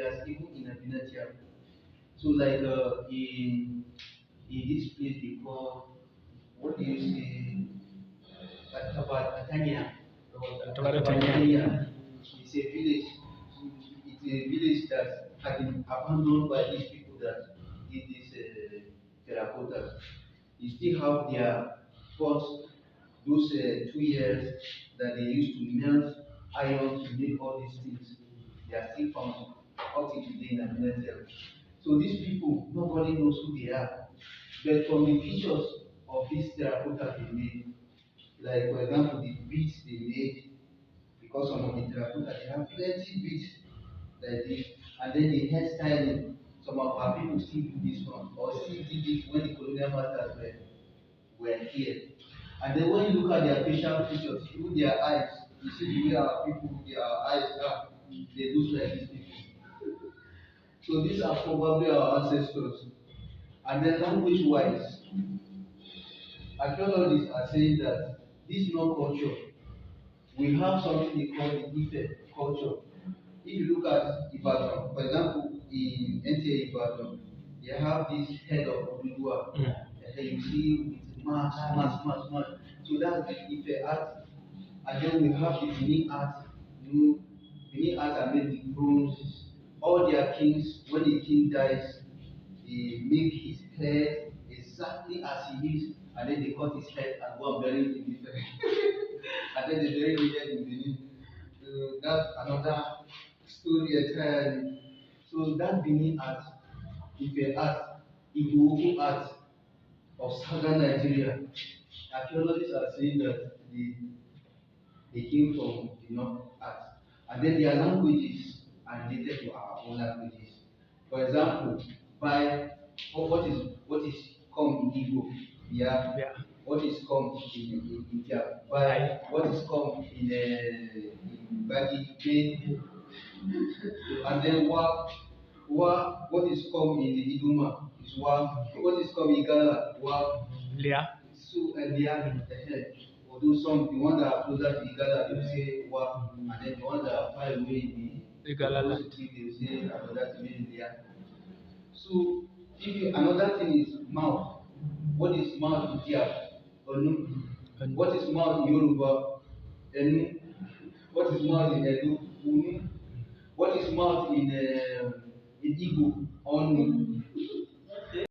areas, even in Nyanya. So like in this place they call, what do you say, about Atanya. It's a village. It's a village that had been abandoned by these people that did this terracotta. You still have their pots, those 2 years that they used to melt iron to make all these things. They are still found up to today in America. So these people, nobody knows who they are. But from the pictures of this terracotta they made, like for example, the beads they made, because some of the terracotta they have plenty beads like this, and then the hairstyling. Some of our people still do this one, or still did it when the colonial masters were here. And then when you look at their facial features, even their eyes, you see the way our people, their eyes are, they look like these people. So these are probably our ancestors. And then language-wise, archaeologists are saying that this no culture, we have something they call the Ife culture. If you look at Ibadan, for example, in NTA Ibadan, they have this head of Oduduwa, and then you see with mass. So that's the Ife art. And then we have the Benin art. Benin art are made with bronze. All their kings, when the king dies, they make his head exactly as he is, and then they cut his head and go and bury it in Ife. And then they bury the head in Benin. That's another story entirely. So that Benin art, Ife art, Igbo art of southern Nigeria, archaeologists are saying that they came from the north art. And then their languages are related to our own languages. For example, by what is come in Igbo, yeah. What is come in Tyap, by what is come in Bagi, and then what is come in the Iduma is what is come in Ghana, so Liam, although some the ones that are closer to Igala they will say and then the ones that are far away in the close to it, they will say another to mean Liam. So if you, another thing is mouth. What is mouth in Tyap? Onu. What is mouth in Yoruba? Enu. What is mouth in Edo? Unu. What is mouth in Igbo? Onu.